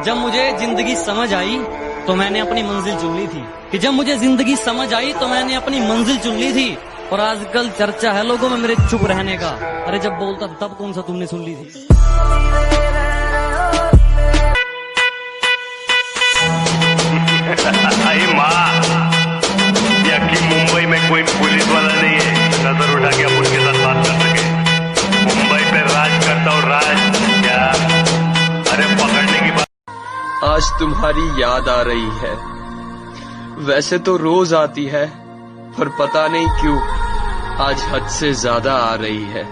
जब मुझे जिंदगी समझ आई तो मैंने अपनी मंजिल चुन ली थी, कि जब मुझे जिंदगी समझ आई तो मैंने अपनी मंजिल चुन ली थी। और आजकल चर्चा है लोगों में मेरे चुप रहने का। अरे जब बोलता था तब कौन सा तुमने सुन ली थी। आई माँ, यकीन मुंबई में कोई पुलिस वाला नहीं है नजर उठा के अपन के साथ बात कर सके। मुंबई पे राज करता हूँ, राज क्या? अरे पकड़ने की बात। आज तुम्हारी याद आ रही है, वैसे तो रोज आती है, पर पता नहीं क्यों आज हद से ज्यादा आ रही है।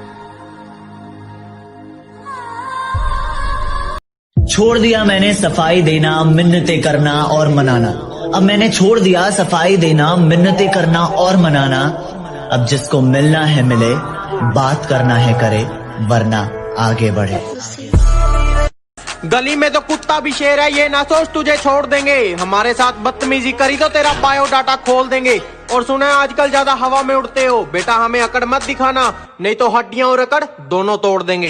छोड़ दिया मैंने सफाई देना, मिन्नतें करना और मनाना। अब मैंने छोड़ दिया सफाई देना, मिन्नतें करना और मनाना। अब जिसको मिलना है मिले, बात करना है करे, वरना आगे बढ़े। गली में तो कुत्ता भी शेर है, ये ना सोच तुझे छोड़ देंगे। हमारे साथ बदतमीजी करी तो तेरा बायोडाटा खोल देंगे। और सुना है आजकल ज्यादा हवा में उड़ते हो, बेटा हमें अकड़ मत दिखाना, नहीं तो हड्डियां और अकड़ दोनों तोड़ देंगे।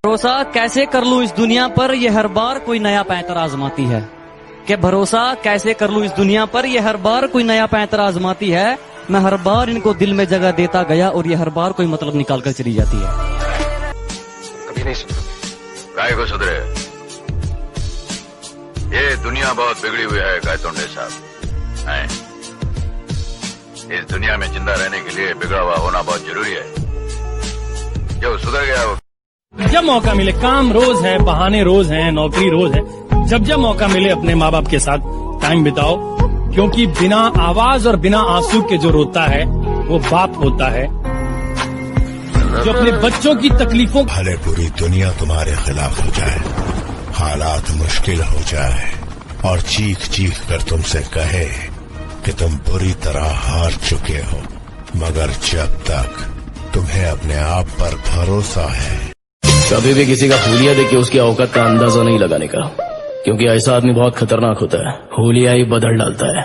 भरोसा कैसे कर लूं इस दुनिया पर, ये हर बार कोई नया पैंतर आजमाती है। कि भरोसा कैसे कर लूं इस दुनिया पर, ये हर बार कोई नया पैंतर आजमाती है। मैं हर बार इनको दिल में जगह देता गया और ये हर बार कोई मतलब निकाल कर चली जाती है। कभी नहीं सुधरे, काय को सुधरे? ये दुनिया बहुत बिगड़ी हुई है गायतोंडे साहब। इस दुनिया में जिंदा रहने के लिए बिगड़ा हुआ होना बहुत जरूरी है। जो सुधर गया वो जब मौका मिले, काम रोज है, बहाने रोज हैं, नौकरी रोज है, जब जब मौका मिले अपने माँ बाप के साथ टाइम बिताओ, क्योंकि बिना आवाज और बिना आंसू के जो रोता है वो बाप होता है, जो अपने बच्चों की तकलीफों। भले पूरी दुनिया तुम्हारे खिलाफ हो जाए, हालात मुश्किल हो जाए और चीख चीख कर तुमसे कहे कि तुम बुरी तरह हार चुके हो, मगर जब तक तुम्हें अपने आप पर भरोसा है। कभी भी किसी का हुलिया देख के उसकी औकात का अंदाजा नहीं लगाने का, क्योंकि ऐसा आदमी बहुत खतरनाक होता है, हुलिया ही बदल डालता है।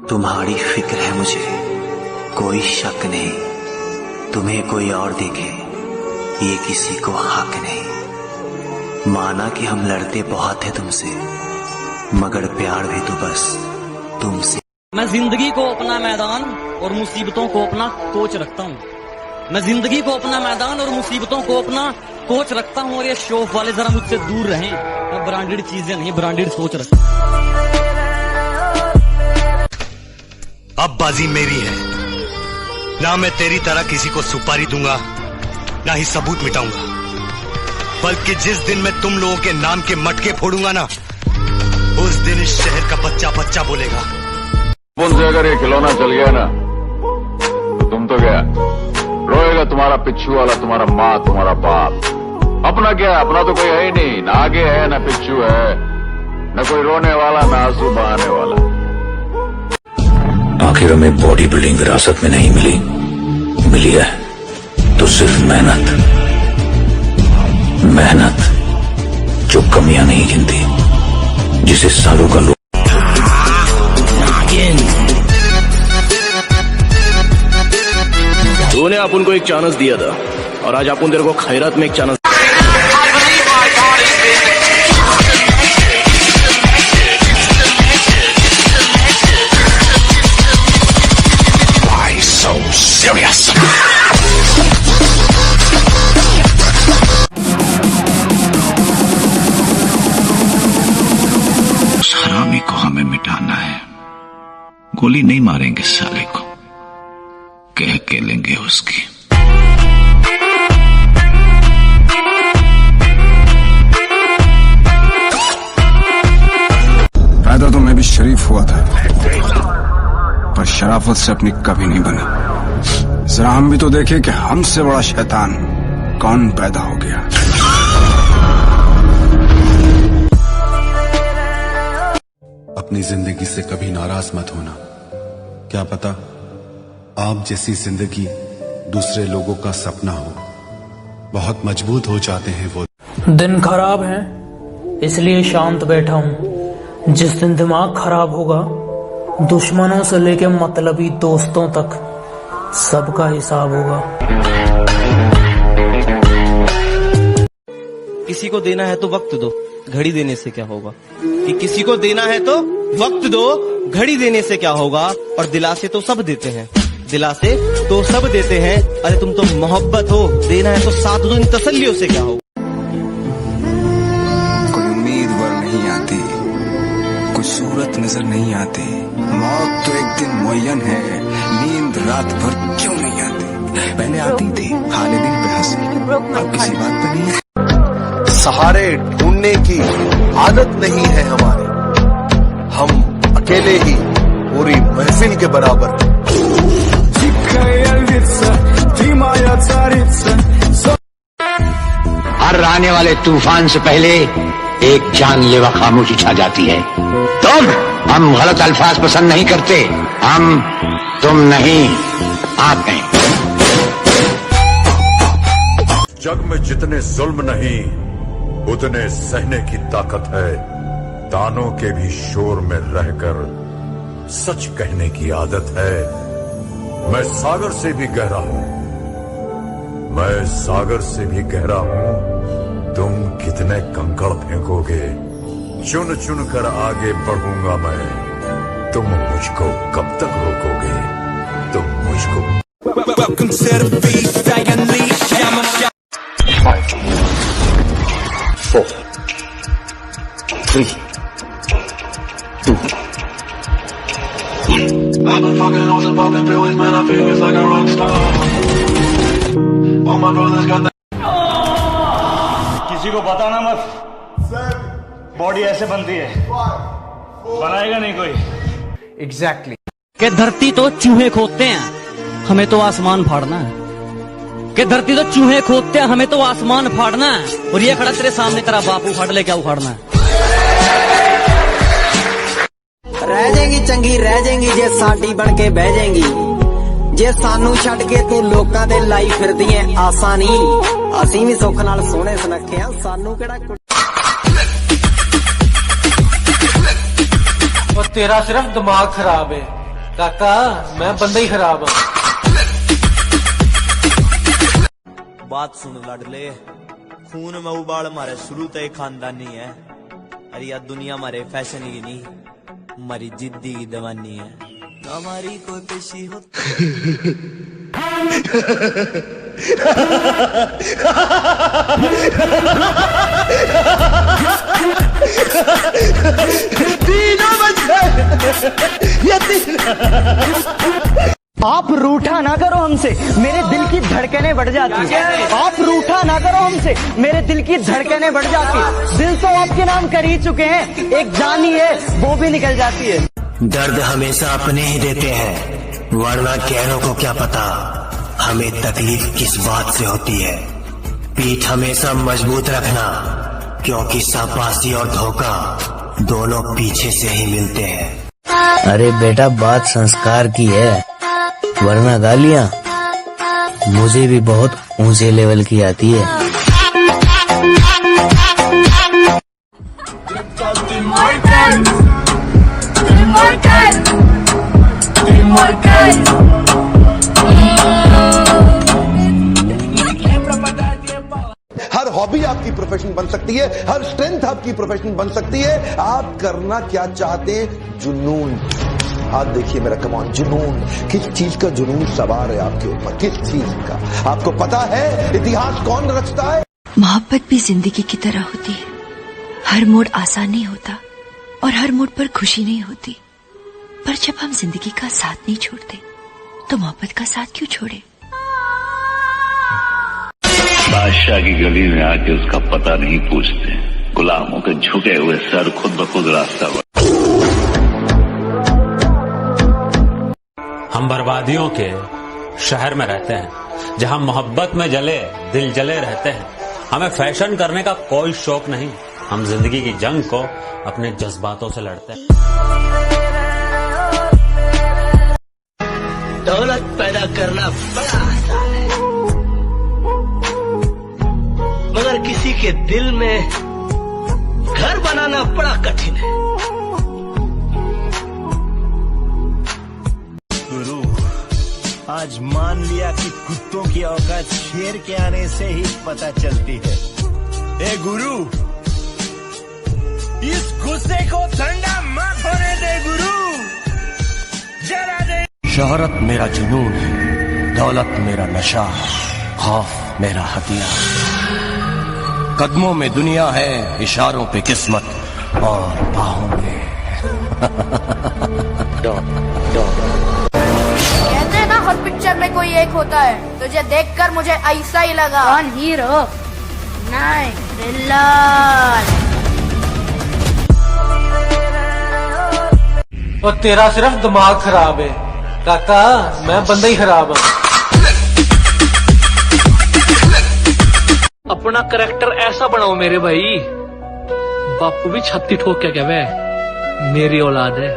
तुम्हारी फिक्र है मुझे, कोई शक नहीं। तुम्हें कोई और देखे ये किसी को हक नहीं। माना कि हम लड़ते बहुत है तुमसे, मगर प्यार भी तो बस तुमसे। मैं जिंदगी को अपना मैदान और मुसीबतों को अपना कोच रखता हूँ। मैं जिंदगी को अपना मैदान और मुसीबतों को अपना कोच रखता हूँ। और ये शौक वाले जरा मुझसे दूर रहें। मैं ब्रांडेड चीजें नहीं, ब्रांडेड सोच रखता हूँ। अब बाजी मेरी है, ना मैं तेरी तरह किसी को सुपारी दूंगा, ना ही सबूत मिटाऊंगा, बल्कि जिस दिन मैं तुम लोगों के नाम के मटके फोड़ूंगा ना, उस दिन इस शहर का बच्चा बच्चा बोलेगा। से अगर ये खिलौना चल गया ना तो तुम तो गया, रोएगा तुम्हारा पिच्छू वाला, तुम्हारा माँ, तुम्हारा बाप। अपना क्या, अपना तो कोई है ही नहीं, ना आगे है ना पिच्छू है, न कोई रोने वाला ना आंसू बहाने वाला। आखिर हमें बॉडी बिल्डिंग विरासत में नहीं मिली, मिली है तो सिर्फ मेहनत, मेहनत जो कमियां नहीं गिनती, जिसे सालों का लोग। तूने अपन को एक चांस दिया था और आज अपन तेरे को खैरात में एक चांस। हरामी को हमें मिटाना है, गोली नहीं मारेंगे साले को, कह के लेंगे उसकी। पैदा तो मैं भी शरीफ हुआ था, पर शराफत से अपनी कभी नहीं बनी। जरा हम भी तो देखे कि हमसे बड़ा शैतान कौन पैदा हो गया। अपनी जिंदगी से कभी नाराज मत होना, क्या पता आप जैसी जिंदगी दूसरे लोगों का सपना हो। बहुत मजबूत हो जाते हैं वो दिन। खराब है इसलिए शांत बैठा हूँ। जिस दिन दिमाग खराब होगा, दुश्मनों से लेके मतलबी दोस्तों तक सबका हिसाब होगा। किसी को देना है तो वक्त दो, घड़ी देने से क्या होगा। कि किसी को देना है तो वक्त दो, घड़ी देने से क्या होगा। और दिलासे तो सब देते हैं, दिलासे तो सब देते हैं। अरे तुम तो मोहब्बत हो, देना है तो साथ दो, इन तसल्लियों से क्या होगा। कोई उम्मीदवार नहीं आती, कोई सूरत नजर नहीं आती। मौत तो एक दिन मुअय्यन है, नींद रात भर क्यों नहीं आती। पहले आती थी, खाने दिन पे हंसी, अब किसी बात पे नहीं। सहारे ढूंढने की आदत नहीं है हमारी, हम अकेले ही पूरी महफिल के बराबर। हर आने वाले तूफान से पहले एक जानलेवा खामोशी छा जाती है। तुम, हम गलत अल्फाज पसंद नहीं करते। हम, तुम नहीं, आप हैं। जग में जितने जुल्म नहीं उतने सहने की ताकत है। तानों के भी शोर में रहकर सच कहने की आदत है। मैं सागर से भी गहरा हूं, मैं सागर से भी गहरा हूं। तुम कितने कंकड़ फेंकोगे, चुन चुन कर आगे बढ़ूंगा मैं। तुम मुझको कब तक रोकोगे, तुम मुझको। Four, 3, 2, 1. I've been fucking hoes and popping pills, man, I feel it's like a rock star. All my brothers got that. किसी को बताना मत, बॉडी ऐसे बनती है, बनाएगा नहीं कोई। एग्जैक्टली। कि धरती तो चूहे खोदते हैं, हमें तो आसमान फाड़ना है। कि धरती तो चूहे खोदते हैं, हमें तो आसमान फाड़ना है। और ये खड़ा तेरे सामने तेरा बाप उखाड़ ले, क्या उखाड़ना है। रह जाएगी चंगी, रह जाएगी जे साडी बन के बह जाएगी। जे सानू छड़ के तू लोकां दे लाई फिरदी है आसानी। असीं भी सुख नाल सोहणे सुनखे आ, सानू केड़ा। और तेरा सिर्फ दिमाग खराब है काका, मैं बंदा ही खराब हूं। बात सुन लाडले, खून में उबाल मारे शुरू तो एक खानदानी है। अरे यार दुनिया मारे फैशन की नहीं, हमारी जिद्दी की दीवानी है। हमारी कोई पेशी हो तीनों बच गए। आप रूठा ना करो हमसे, मेरे दिल की धड़कनें बढ़ जाती है। आप रूठा ना करो हमसे, मेरे दिल की धड़कनें बढ़ जाती है। दिल तो आपके नाम कर ही चुके हैं, एक जान ही है वो भी निकल जाती है। दर्द हमेशा अपने ही देते हैं, वरना गैरों को क्या पता हमें तकलीफ किस बात से होती है। पीठ हमेशा मजबूत रखना, क्योंकि शाबाशी और धोखा दोनों पीछे से ही मिलते हैं। अरे बेटा, बात संस्कार की है, वरना गालियां मुझे भी बहुत ऊंचे लेवल की आती है। हर हॉबी आपकी प्रोफेशन बन सकती है, हर स्ट्रेंथ आपकी प्रोफेशन बन सकती है। आप करना क्या चाहते हैं? जुनून। हाथ देखिए मेरा, कमान, जुनून। किस चीज का जुनून सवार है आपके ऊपर, किस चीज का? आपको पता है इतिहास कौन रचता है? मोहब्बत भी जिंदगी की तरह होती है, हर मोड़ आसान नहीं होता और हर मोड़ पर खुशी नहीं होती। पर जब हम जिंदगी का साथ नहीं छोड़ते तो मोहब्बत का साथ क्यों छोड़े। बादशाह की गली में आके उसका पता नहीं पूछते, गुलामों के झुके हुए सर खुद ब खुद रास्ता। हम बर्बादियों के शहर में रहते हैं, जहां मोहब्बत में जले दिल जले रहते हैं। हमें फैशन करने का कोई शौक नहीं, हम जिंदगी की जंग को अपने जज्बातों से लड़ते हैं। दौलत पैदा करना बड़ा आसान है, मगर किसी के दिल में घर बनाना बड़ा कठिन है। आज मान लिया कि कुत्तों की औकात शेर के आने से ही पता चलती है। ए गुरु, इस गुस्से को ठंडा मत होने दे गुरु, जरा दे। शोहरत मेरा जुनून है, दौलत मेरा नशा, खौफ मेरा हथियार। कदमों में दुनिया है, इशारों पे किस्मत और बाहों में कहते हैं ना हर पिक्चर में कोई एक होता है, तुझे देखकर मुझे ऐसा ही लगा। कौन हीरो? नहीं, विलन। और तेरा सिर्फ दिमाग खराब है काका, मैं बंदा ही खराब हूँ। अपना करैक्टर ऐसा बनाओ मेरे भाई, बापू भी छत्ती ठोक के कहवे मेरी औलाद है।